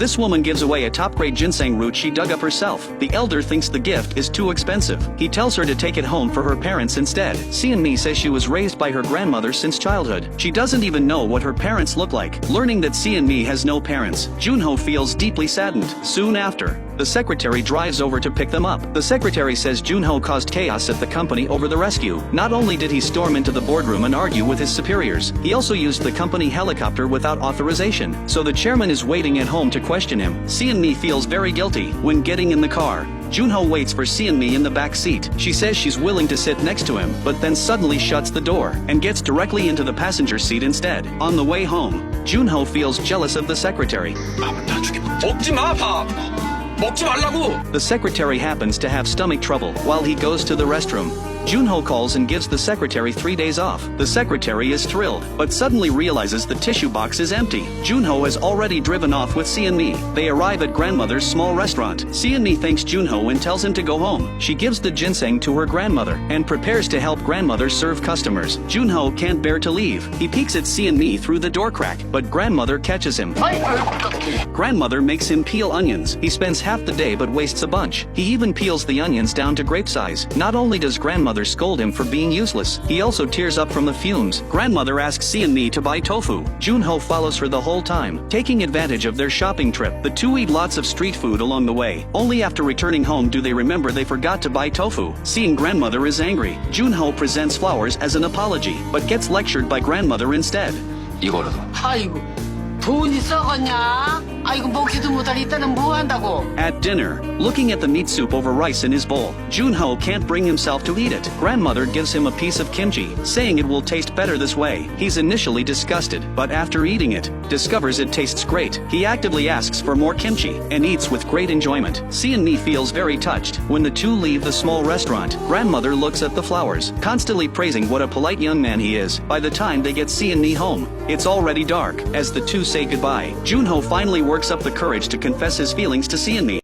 This woman gives away a top-grade ginseng root she dug up herself. The elder thinks the gift is too expensive. He tells her to take it home for her parents instead. Seon-mi says she was raised by her grandmother since childhood. She doesn't even know what her parents look like. Learning that Seon-mi has no parents, Junho feels deeply saddened. Soon after, the secretary drives over to pick them up. The secretary says Junho caused chaos at the company over the rescue. Not only did he storm into the boardroom and argue with his superiors, he also used the company helicopter without authorization. So the chairman is waiting at home to question him. Seon-mi feels very guilty. When getting in the car, Junho waits for Seon-mi in the back seat. She says she's willing to sit next to him, but then suddenly shuts the door and gets directly into the passenger seat instead. On the way home, Junho feels jealous of the secretary. 먹지 마, 밥. 먹지 말라고. The secretary happens to have stomach trouble while he goes to the restroom. Junho calls and gives the secretary 3 days off. The secretary is thrilled, but suddenly realizes the tissue box is empty. Junho has already driven off with Seon-mi. They arrive at grandmother's small restaurant. Seon-mi thanks Junho and tells him to go home. She gives the ginseng to her grandmother and prepares to help grandmother serve customers. Junho can't bear to leave. He peeks at Seon-mi through the door crack, but grandmother catches him. Grandmother makes him peel onions. He spends half the day but wastes a bunch. He even peels the onions down to grape size. Not only does grandmother scold him for being useless, he also tears up from the fumes. Grandmother asks Seon-mi to buy tofu. Junho follows her the whole time, taking advantage of their shopping trip. The two eat lots of street food along the way. Only after returning home do they remember they forgot to buy tofu. Seeing grandmother is angry, Junho presents flowers as an apology, but gets lectured by grandmother instead. 이거라도. 아이고, 돈이 썩었냐? 아이고, 먹지도 못할 이따는 뭐 한다고? At dinner, looking at the meat soup over rice in his bowl, Junho can't bring himself to eat it. Grandmother gives him a piece of kimchi, saying it will taste better this way. He's initially disgusted, but after eating it, discovers it tastes great. He actively asks for more kimchi, and eats with great enjoyment. Seon-mi feels very touched. When the two leave the small restaurant, grandmother looks at the flowers, constantly praising what a polite young man he is. By the time they get Seon-mi home, it's already dark. As the two say goodbye, Junho finally works up the courage to confess his feelings to Seon-mi.